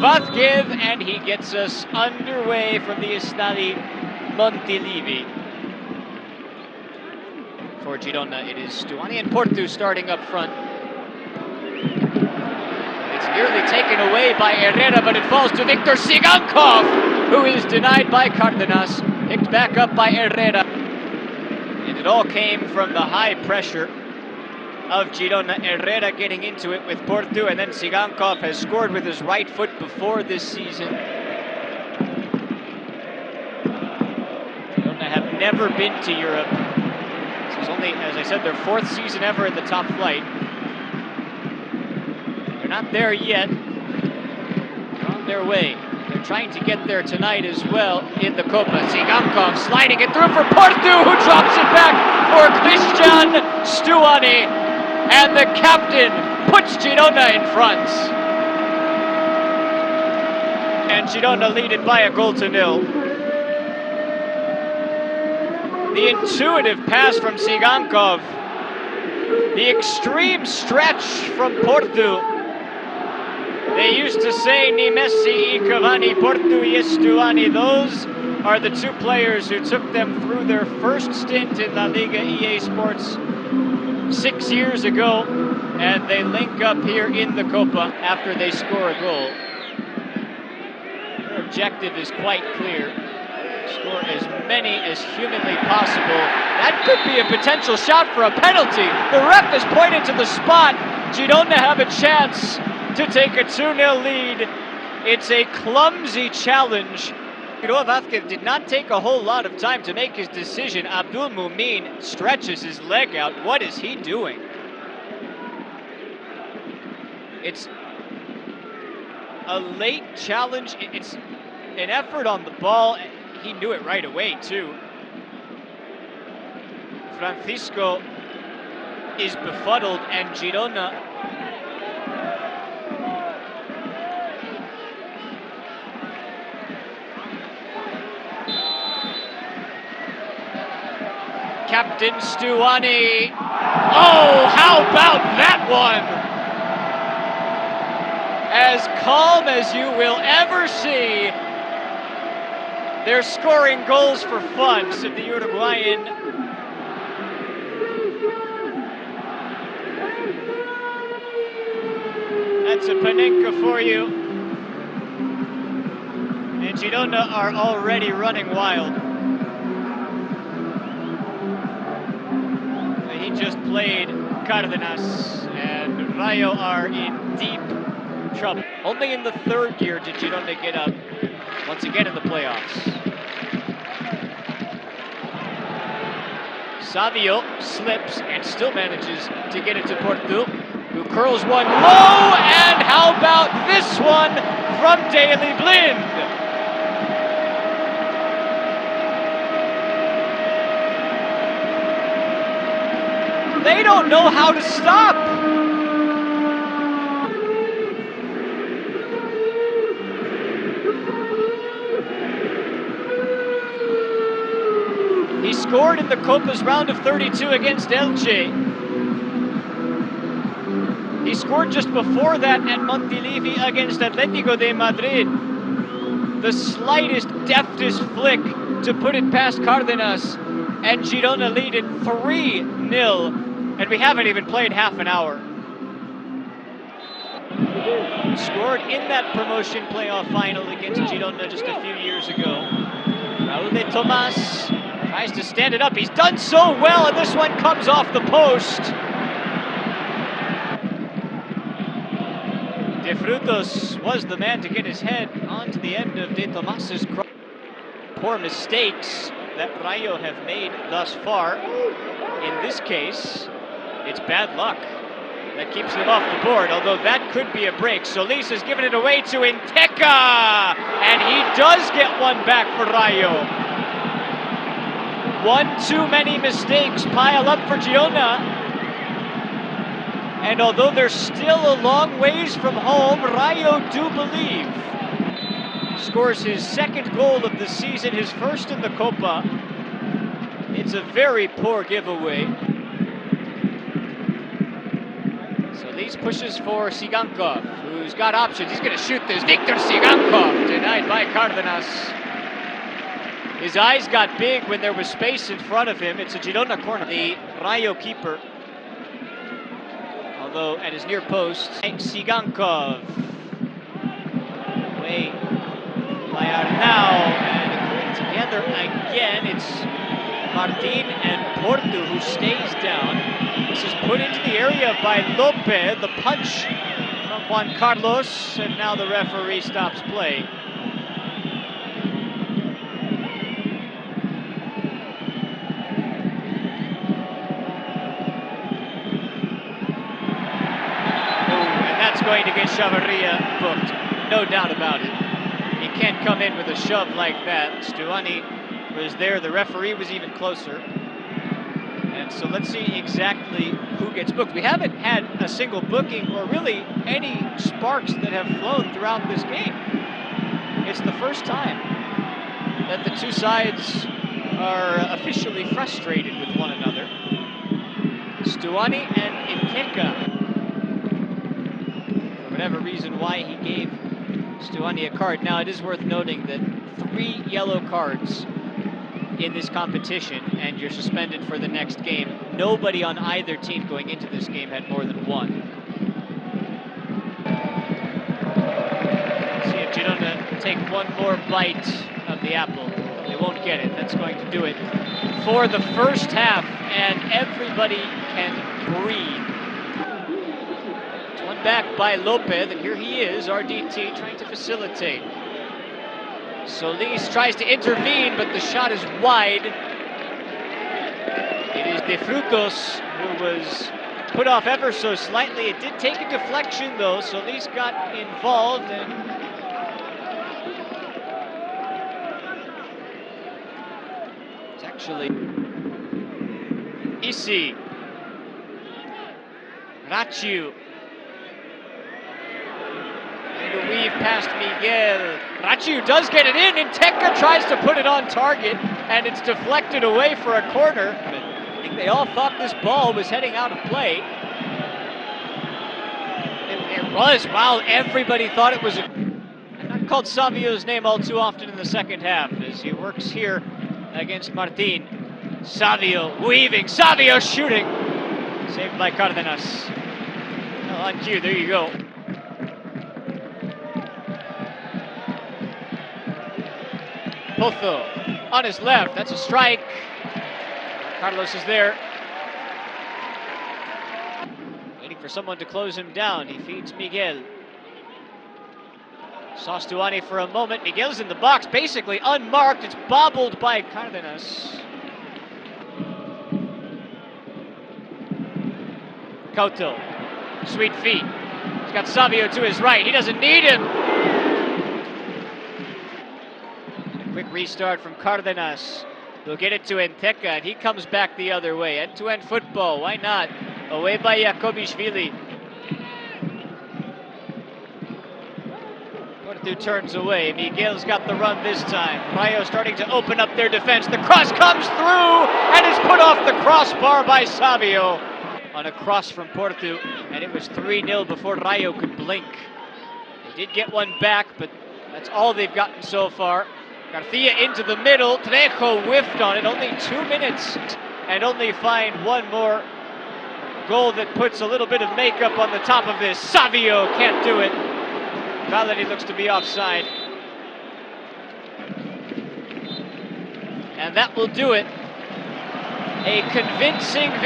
Vazquez, and he gets us underway from the Estadi Montilivi. For Girona, it is Stuani and Portu starting up front. It's nearly taken away by Herrera, but it falls to Viktor Sigankov, who is denied by Cardenas, picked back up by Herrera. And it all came from the high pressure of Girona. Herrera getting into it with Portu, and then Sigankov has scored with his right foot before this season. Girona have never been to Europe. This is only, as I said, their 4th season ever in the top flight. They're not there yet. They're on their way. They're trying to get there tonight as well in the Copa. Sigankov sliding it through for Portu, who drops it back for Christian Stuani. And the captain puts Girona in front. And Girona lead it by a 1-0. The intuitive pass from Sigankov. The extreme stretch from Portu. They used to say, ni Messi, ni Cavani, Portu y Stuani. Those are the 2 players who took them through their first stint in La Liga EA Sports 6 years ago, and they link up here in the Copa after they score a goal. Their objective is quite clear. Score as many as humanly possible. That could be a potential shot for a penalty. The ref has pointed to the spot. Girona have a chance to take a 2-0 lead. It's a clumsy challenge. Vazquez did not take a whole lot of time to make his decision. Abdul Mumin stretches his leg out. What is he doing? It's a late challenge. It's an effort on the ball. He knew it right away, too. Francisco is befuddled, and Girona Captain Stuani. Oh, how about that one? As calm as you will ever see. They're scoring goals for fun, said the Uruguayan. That's a Panenka for you. And Girona are already running wild. He just played Cardenas, and Rayo are in deep trouble. Only in the 3rd year did Girona get up, once again in the playoffs. Savio slips and still manages to get it to Portu, who curls one low, and how about this one from Daley Blind? They don't know how to stop. He scored in the Copa's round of 32 against Elche. He scored just before that at Montilivi against Atletico de Madrid. The slightest, deftest flick to put it past Cardenas, and Girona lead it 3-0. And we haven't even played half an hour. Scored in that promotion playoff final against Girona just a few years ago. Raul de Tomas tries to stand it up. He's done so well, and this one comes off the post. De Frutos was the man to get his head onto the end of De Tomas's cross. Poor mistakes that Rayo have made thus far. In this case, it's bad luck that keeps them off the board, although that could be a break. Solis has given it away to Inteca, and he does get one back for Rayo. One too many mistakes pile up for Girona, and although they're still a long ways from home, Rayo do believe. Scores his 2nd goal of the season, his 1st in the Copa. It's a very poor giveaway. Solis pushes for Sigankov, who's got options. He's going to shoot this. Victor Sigankov, denied by Cárdenas. His eyes got big when there was space in front of him. It's a Girona corner. The Rayo keeper, although at his near post, Sigankov. Way by Arnau, and together again. It's Martin and Portu who stays down. This is put into the area by Lopez. The punch from Juan Carlos, and now the referee stops play. And that's going to get Chavarria booked, no doubt about it. You can't come in with a shove like that. Stuani was there, the referee was even closer. And so let's see exactly who gets booked. We haven't had a single booking or really any sparks that have flown throughout this game. It's the first time that the two sides are officially frustrated with one another. Stuani and Inteka. For whatever reason why he gave Stuani a card. Now it is worth noting that 3 yellow cards in this competition, and you're suspended for the next game. Nobody on either team going into this game had more than 1. See if Girona take one more bite of the apple. They won't get it. That's going to do it for the first half, and everybody can breathe. It's one back by Lopez, and here he is, RDT, trying to facilitate. Solis tries to intervene, but the shot is wide. It is De Frutos who was put off ever so slightly. It did take a deflection, though. Solis got involved, and it's actually Isi. Rayo. To weave past Miguel. Rayo does get it in, and Teka tries to put it on target, and it's deflected away for a corner. But I think they all thought this ball was heading out of play. It was. Wow, everybody thought it was. I've not called Savio's name all too often in the second half as he works here against Martin. Savio weaving, Savio shooting. Saved by Cárdenas. Well, on cue, there you go. Pozo on his left, that's a strike. Carlos is there. Waiting for someone to close him down. He feeds Miguel. Saw Stuani for a moment. Miguel's in the box, basically unmarked. It's bobbled by Cárdenas. Couto, sweet feet. He's got Savio to his right. He doesn't need him. Quick restart from Cárdenas. We'll get it to Inteka, and he comes back the other way. End-to-end football, why not? Away by Yakobishvili. Portu turns away. Miguel's got the run this time. Rayo starting to open up their defense. The cross comes through, and is put off the crossbar by Savio. On a cross from Portu, and it was 3-0 before Rayo could blink. They did get one back, but that's all they've gotten so far. Garcia into the middle. Trejo whiffed on it. Only 2 minutes, and only find one more goal that puts a little bit of makeup on the top of this. Savio can't do it. Valenti looks to be offside. And that will do it. A convincing victory.